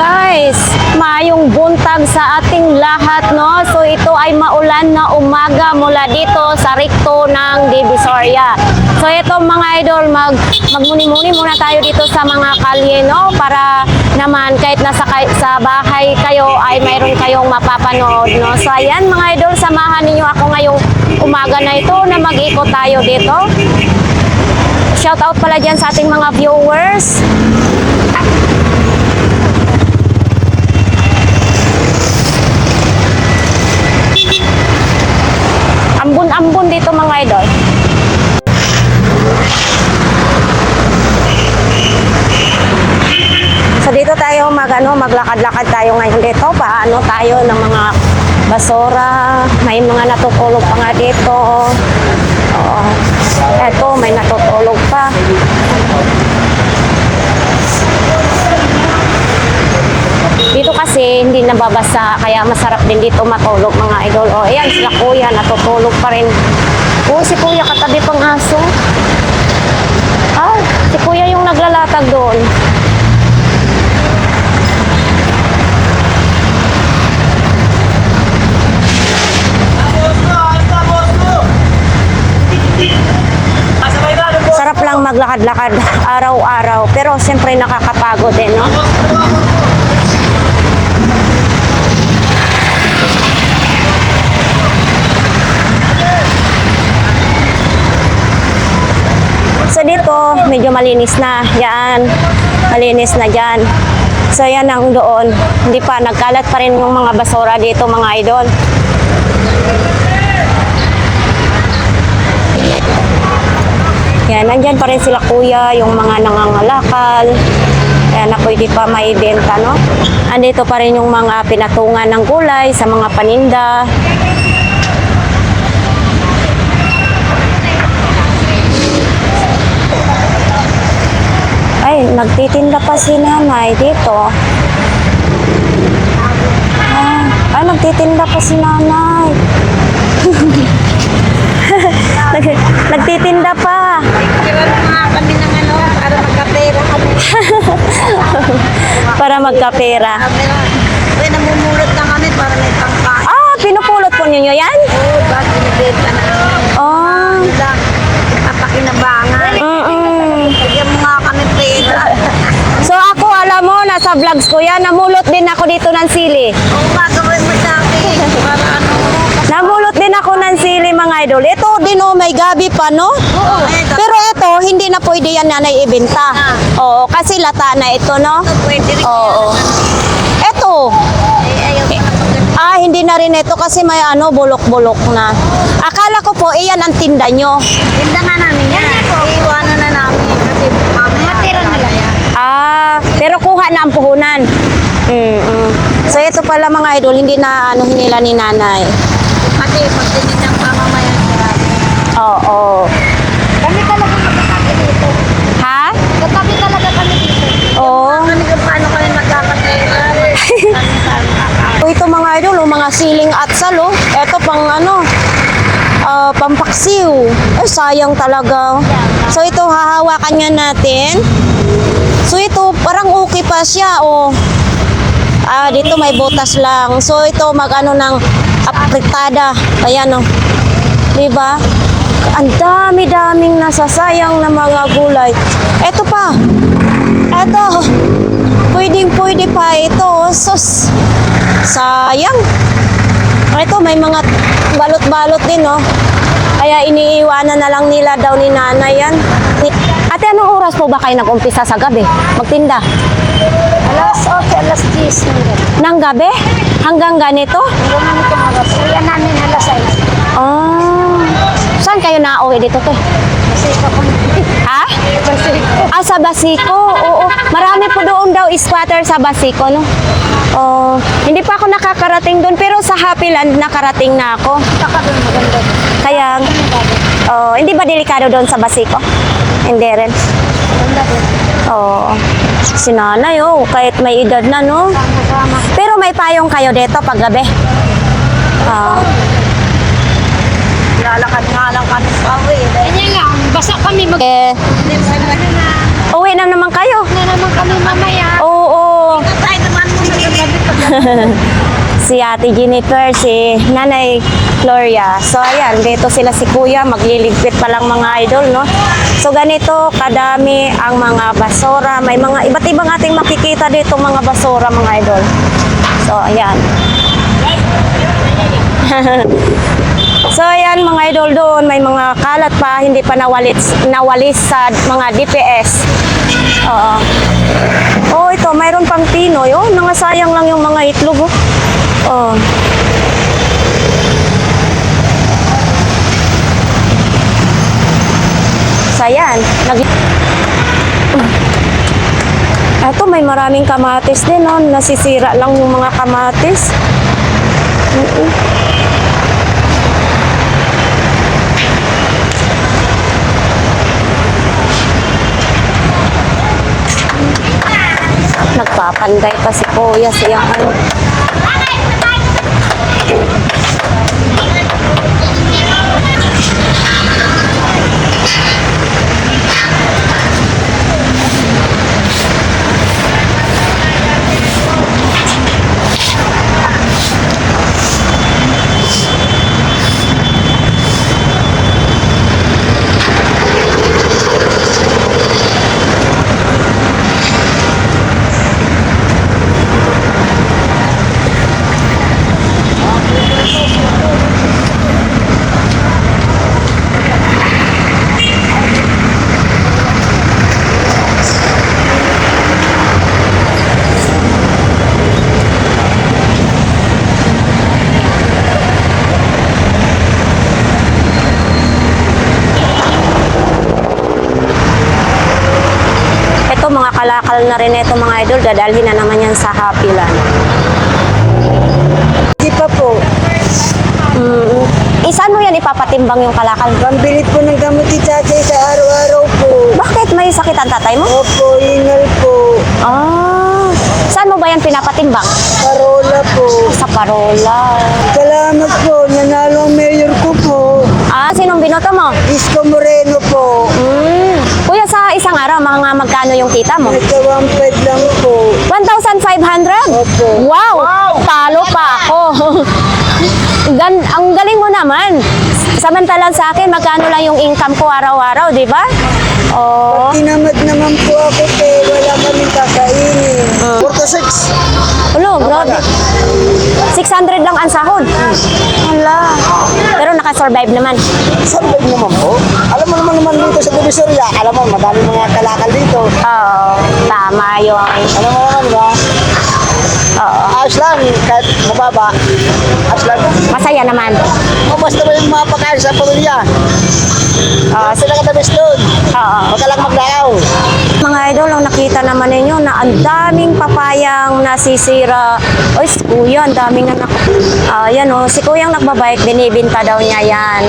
guys, maayong buntag sa ating lahat, no? So ito ay maulan na umaga mula dito sa Recto ng Divisoria. So ito mga idol, magmuni-muni muna tayo dito sa mga kalye, no? Para naman kahit nasa sa bahay kayo ay mayroon kayong mapapanood, no? So ayan mga idol, samahan ninyo ako ngayong umaga na ito na mag-ikot tayo dito. Shout out pala dyan sa ating mga viewers. Ambon-ambon dito mga idol. So dito tayo maglakad-lakad tayo ngayon dito. Paano tayo ng mga basura. May mga natutulog pa nga dito. Eto, may natutulog pa. Dito kasi hindi nababasa, kaya masarap din dito matulog mga idol. O ayan, sila kuya, natutulog pa rin. O, si kuya katabi pang aso. Ah, si kuya yung naglalatag doon. Sarap lang maglakad-lakad araw-araw, pero siyempre nakakapagod din, no? So dito, medyo malinis na. Yan, malinis na dyan. So yan ang doon. Hindi pa, nagkalat pa rin yung mga basura dito mga idol. Yan, nandyan pa rin sila kuya, yung mga nangangalakal. Yan na pwede pa maibenta, no? Andito pa rin yung mga pinatungan ng gulay sa mga paninda. Ay, nagtitinda pa si nanay dito. Ay, nagtitinda pa si nanay. Nagtitinda pa. Kami ng ano, para magkapera kami. Para magkapera. Uy, namumulot na kami para may pangkain. Ah, pinupulot po ninyo yan? Oo, bakit binibenta na namin? Oh. Ano lang, papakinabangan. Bigyan mo nga kami pera. So ako, alam mo, nasa vlogs ko yan, namulot din ako dito ng sili. Oo, gagawin mo sa akin. Para ano. Namulot din ako ng sili mga idol. Ito din oh, may gabi pa, no? Oo. Pero ito, hindi na pwede yan nanay ibenta. Oo, kasi lata na ito, no? Ito pwede rin. Oo. Ito. Ayaw ko na maganda. Ah, hindi na rin ito kasi may ano, bulok-bulok na. Akala ko po, iyan ang tinda nyo. Tinda nga namin yan. Iiwanan na namin. Kasi matira na lang yan. Ah, pero kuha na ang puhunan. So ito pala mga idol, hindi na ano nila ni nanay. Kasi pag tinitang pamamayan marami. Oo. Kami talaga magkakabi dito. Ha? Katabi talaga kami dito. Oo. Kami kung paano kami magkakatira. So ito mga idol, oh, mga siling atsal, oh. Ito pang ano, pampaksiw. Ay, sayang talaga. So ito, hahawakan nga natin. So ito, parang okay pa siya, oh. Ah, dito may butas lang. So ito, mag-ano ng apritada. Ayan, oh. Diba? Ang dami-daming nasasayang na mga gulay. Ito pa. Ito. Pwedeng-pwede pa ito, oh. Sus. Sayang. Ito, may mga balot-balot din, oh. Kaya iniiwanan na lang nila daw ni nanay yan. Ate, anong oras po ba kayo nag-umpisa sa gabi? Magtinda? Alas 8, alas 10. Nang gabi? Hanggang ganito? Hanggang namin kumagas. Uyan namin alas 6. Oh. Saan kayo nauwi dito, te? Kasi ito kung... Ha? Kasi ito. Ah, sa Basico. Oo. Marami po doon daw squatter sa Basico, no? Oh, hindi pa ako nakakarating doon, pero sa Happy Land nakarating na ako. Saka doon maganda. Kaya, oh, hindi ba delikado doon sa Basico? Hindi rin. Maganda doon. Oo. Si nanay, oh, kahit may edad na, no? Sama-sama. Pero may payong kayo dito pag gabi. Lalakad nga lang kami sa uwi. Ganyan nga, basa kami mag... Uwi na naman kayo. Na naman kami mamaya. Oo. Tayo naman Si Ate Jennifer, si Nanay Gloria. So ayan, dito sila si Kuya, magliligpit pa lang mga idol, no? So ganito kadami ang mga basura. May mga iba't ibang ating makikita dito mga basura mga idol. So ayan. So ayan mga idol, doon may mga kalat pa, hindi pa nawalis sa mga DPS. Oo. Oh, ito, mayroon pang Pinoy. Oh, nangasayang lang yung mga itlog. Oh. Oh. So ayan, Ito, may maraming kamatis din, oh. Nasisira lang yung mga kamatis. Nagpapanday pa si Kuya siyang ano. Ito, mga kalakal na rin ito mga idol. Dadalhin na naman yan sa Happy Land. Hindi pa po. Saan mo yan ipapatimbang yung kalakal? Pambili po ng gamot ni tatay sa araw-araw po. Bakit? May sakit ang tatay mo? Opo, ingal po. Ah, saan mo ba yan pinapatimbang? Parola po. Sa Parola. Salamat po. Nanalo ang mayor ko po. Ah, sinong binoto mo? Isko Moreno po. Kuya, sa isang araw, mga magkano yung kita mo? Nagka-1.5 lang po. 1,500? Opo. Wow! Talo pa ako. Ang galing mo naman. Samantalang sa akin, magkano lang yung income ko araw-araw, di ba? Oh. Tinamad naman po ako kaya wala kaming kakainin. 46. Ulo, grabe. 600 lang ang sahod. Wala. Pero nakasurvive naman. Survive naman po. Alam mo naman dito sa Divisoria, alam mo, madami mga kalakal dito. Oo, tama yung... Alam mo naman ba? Oo. Ayos lang, kahit mababa. Ayos lang. Masaya naman. O basta mo yung mga pagkain sa pamilya. Sila ka tabis doon. Oo. Huwag ka lang magdaaw. Mga idol, ang nakita naman ninyo na ang daming papayang nasisira. Oy, si Kuya, ang daming na yan o, si Kuyang nagbabike, binibinta daw niya yan.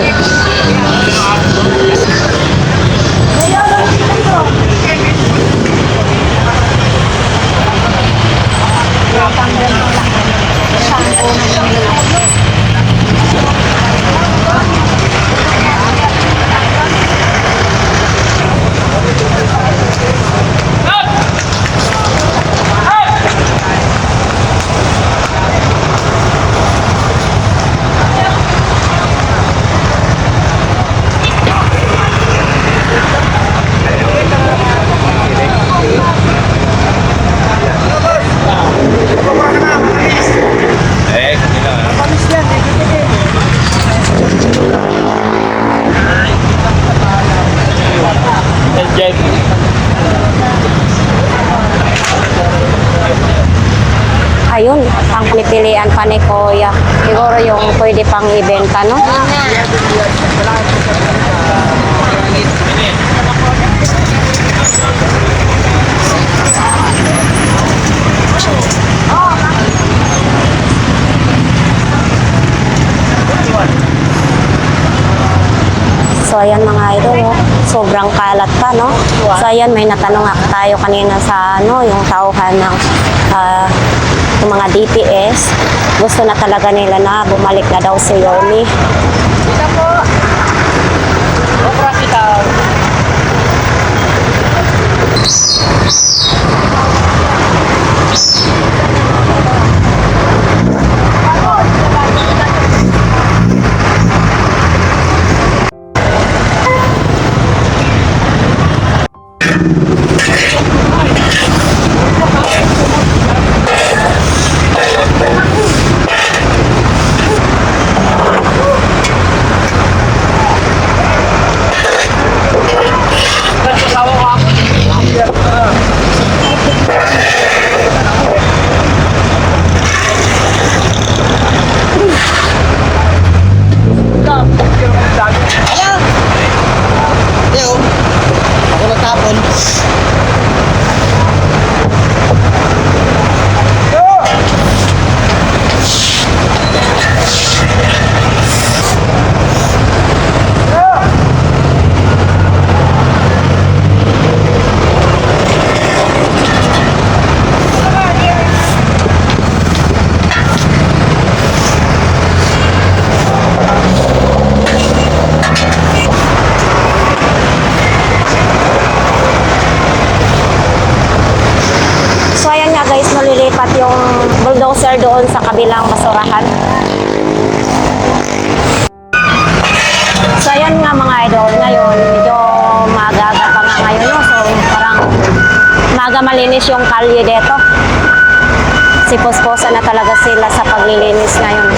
Ayun, ang pinipilian pa ni Kuya. Siguro yung pwede pang ibenta, no? So ayan mga idol, oh. Sobrang kalat pa, no? So ayan, may natanong tayo kanina sa ano, yung tauhan ng yung mga DPS. Gusto na talaga nila na bumalik na daw si Yomi. Kita po. Opera kita. bulldozer doon sa kabilang basurahan. So ayan nga mga idol, ngayon medyo maaga pa nga ngayon, no? So parang maaga malinis yung kalye dito. Sipos-posa na talaga sila sa paglilinis ngayon.